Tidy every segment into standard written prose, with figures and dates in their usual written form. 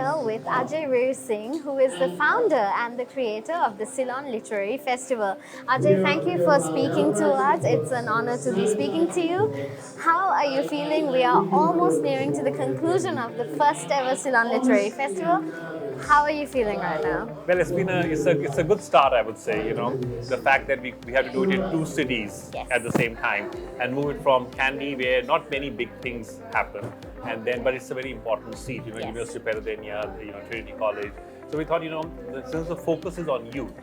here with Ajai Vir Singh, who is the founder and the creator of the Ceylon Literary Festival. Ajay, thank you for speaking to us. It's an honor to be speaking to you. How are you feeling? We are almost nearing to the conclusion of the first ever Ceylon Literary Festival. How are you feeling right now? Well, it's a good start, I would say. The fact that we have to do it in two cities at the same time and move it from Kandy, where not many big things happen, and then but it's a very important seat. University of Pennsylvania, Trinity College. So we thought, since the focus is on youth,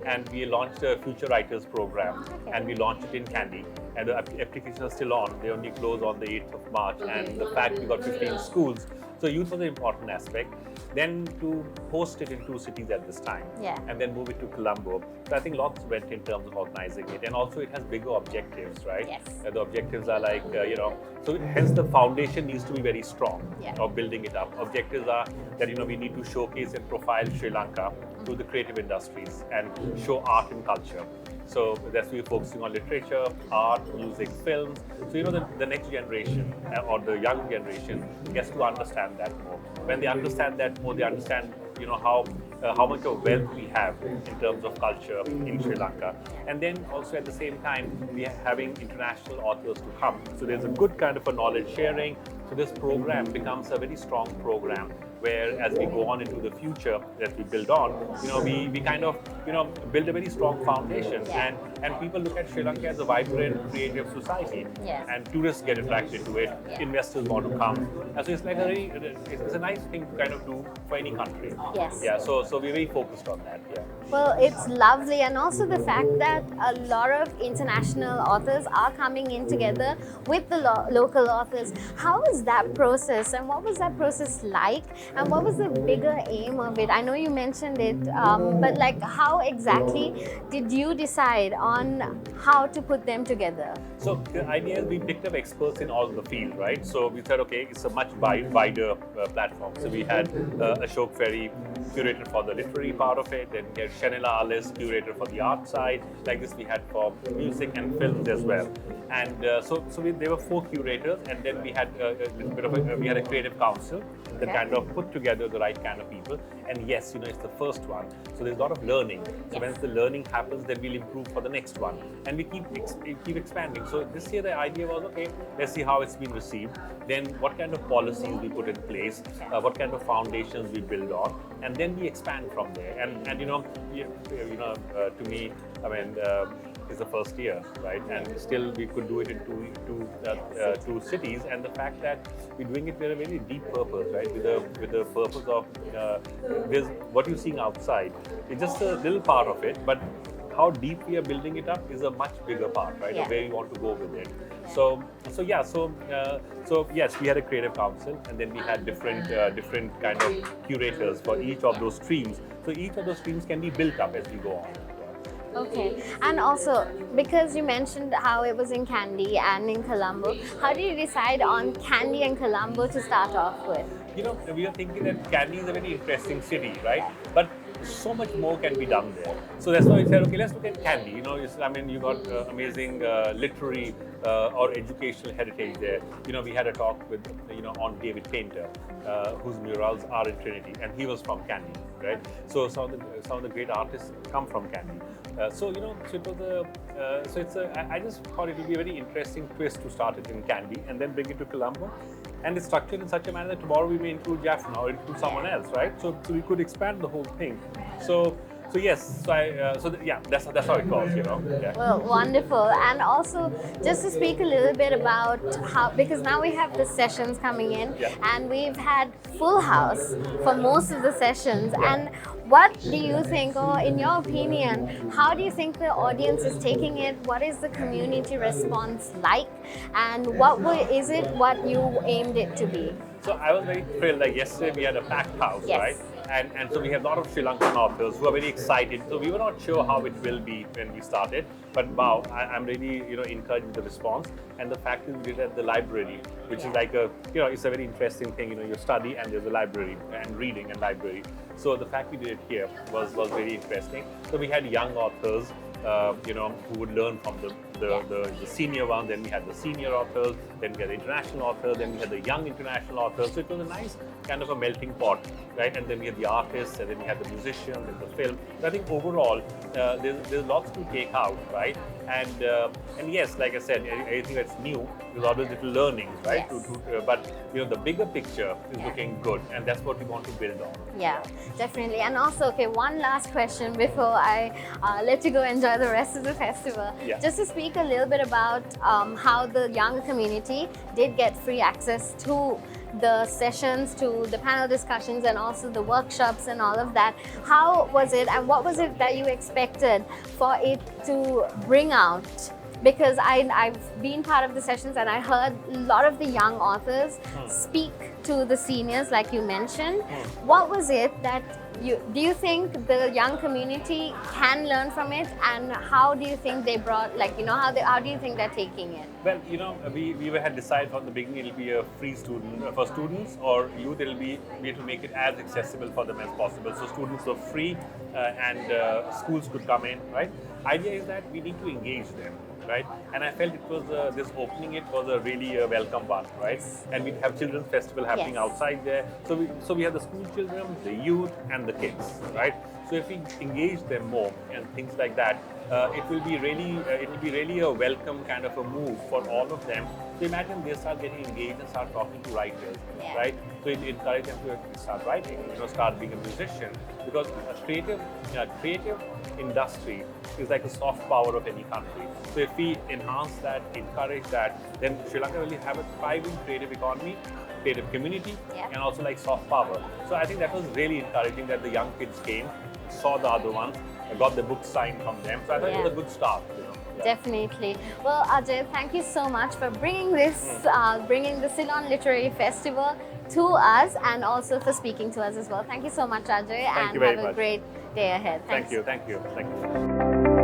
and we launched a Future Writers program, and we launched it in Kandy, and the applications are still on. They only close on the 8th of March, and the fact we got 15 schools. So youth was an important aspect. Then to host it in two cities at this time, and then move it to Colombo. So I think lots went in terms of organizing it, and also it has bigger objectives, right? Yes. The objectives are like, so hence the foundation needs to be very strong of building it up. Objectives are that we need to showcase and profile Sri Lanka to the creative industries and show art and culture. So that's why we're focusing on literature, art, music, films. So the next generation or the young generation gets to understand that more. When they understand that more, they understand how much of wealth we have in terms of culture in Sri Lanka. And then also at the same time, we are having international authors to come. So there's a good kind of a knowledge sharing. So this program becomes a very strong program where as we go on into the future that we build on, we kind of, build a very strong foundation and people look at Sri Lanka as a vibrant, creative society and tourists get attracted to it, investors want to come. And so it's like it's a nice thing to kind of do for any country. Yes. Yeah, so we're very focused on that, Well, it's lovely, and also the fact that a lot of international authors are coming in together with the local authors. How was that process, and what was that process like, and what was the bigger aim of it? I know you mentioned it, but like how exactly did you decide on how to put them together? So the idea is we picked up experts in all the field, right? So we said, okay, it's a much wider platform. So we had Ashok Ferry, curator for the literary part of it, then we had Shanila Alice, curator for the art side. Like this we had for music and films as well. And there were 4 curators, and then we had we had a creative council that kind of put together the right kind of people. And yes, it's the first one, so there's a lot of learning. So when the learning happens, then we'll improve for the next one, and we keep expanding. So this year the idea was, okay, let's see how it's been received. Then what kind of policies we put in place, what kind of foundations we build on, and then we expand from there. And to me, I mean. It's the first year, right? And still we could do it in two cities. And the fact that we're doing it with a very deep purpose, right? With the purpose of there's what you're seeing outside. It's just a little part of it, but how deep we are building it up is a much bigger part, right? Of where you want to go with it. So yes, we had a creative council, and then we had different kind of curators for each of those streams. So each of those streams can be built up as we go on. Okay, and also because you mentioned how it was in Kandy and in Colombo, how did you decide on Kandy and Colombo to start off with? We are thinking that Kandy is a very interesting city, right? But so much more can be done there. So that's why we said, okay, let's look at Kandy. You got amazing literary or educational heritage there. We had a talk with, on David Painter, whose murals are in Trinity, and he was from Kandy, right? So some of the great artists come from Kandy. I just thought it would be a very interesting twist to start it in Kandy and then bring it to Colombo. And it's structured in such a manner that tomorrow we may include Jaffna or include someone else, right? So we could expand the whole thing. That's how it goes, Well, wonderful. And also, just to speak a little bit about how, because now we have the sessions coming in, and we've had full house for most of the sessions. And what do you think, or in your opinion, how do you think the audience is taking it? What is the community response like? And what you aimed it to be? So I was very thrilled. Like yesterday, we had a packed house, right? And so we have a lot of Sri Lankan authors who are very excited. So we were not sure how it will be when we started, but wow, I'm really encouraged with the response. And the fact is we did it at the library, which is like it's a very interesting thing. You study and there's a library and reading and library. So the fact we did it here was very interesting. So we had young authors, who would learn from the senior one, then we had the senior authors, then we had the international authors, then we had the young international authors. So it was a nice kind of a melting pot, right? And then we had the artists, and then we had the musicians, and the film. So I think overall, there's lots to take out, right? And yes, like I said, anything that's new, there's always little learnings, right? Yes. But the bigger picture is looking good, and that's what we want to build on. Yeah, definitely. And also, okay, one last question before I let you go enjoy the rest of the festival. Yeah. Just to speak a little bit about how the young community did get free access to the sessions, to the panel discussions, and also the workshops and all of that. How was it, and what was it that you expected for it to bring out? Because I've been part of the sessions and I heard a lot of the young authors speak to the seniors, like you mentioned. What was it that do you think the young community can learn from it, and how do you think they brought, like, how do you think they're taking it? Well, we had decided from the beginning it'll be a free student for students or youth. We have to make it as accessible for them as possible. So students are free and schools could come in, right? Idea is that we need to engage them, right? And I felt it was this opening. It was a really welcome one, right? And we have children's festival happening outside there. So we have the school children, the youth, and the kids, right? So if we engage them more and things like that, it will be really a welcome kind of a move for all of them. So imagine they start getting engaged and start talking to writers, right? So it encourages them to start writing, start being a musician, because a creative industry is like a soft power of any country. So if we enhance that, encourage that, then Sri Lanka will have a thriving creative economy, creative community, and also like soft power. So I think that was really encouraging that the young kids came, saw the other ones, got the books signed from them. So I thought it was a good start. Definitely. Well, Ajay, thank you so much for bringing bringing the Ceylon Literary Festival to us, and also for speaking to us as well. Thank you so much, Ajay, and have a great day ahead. Thank you.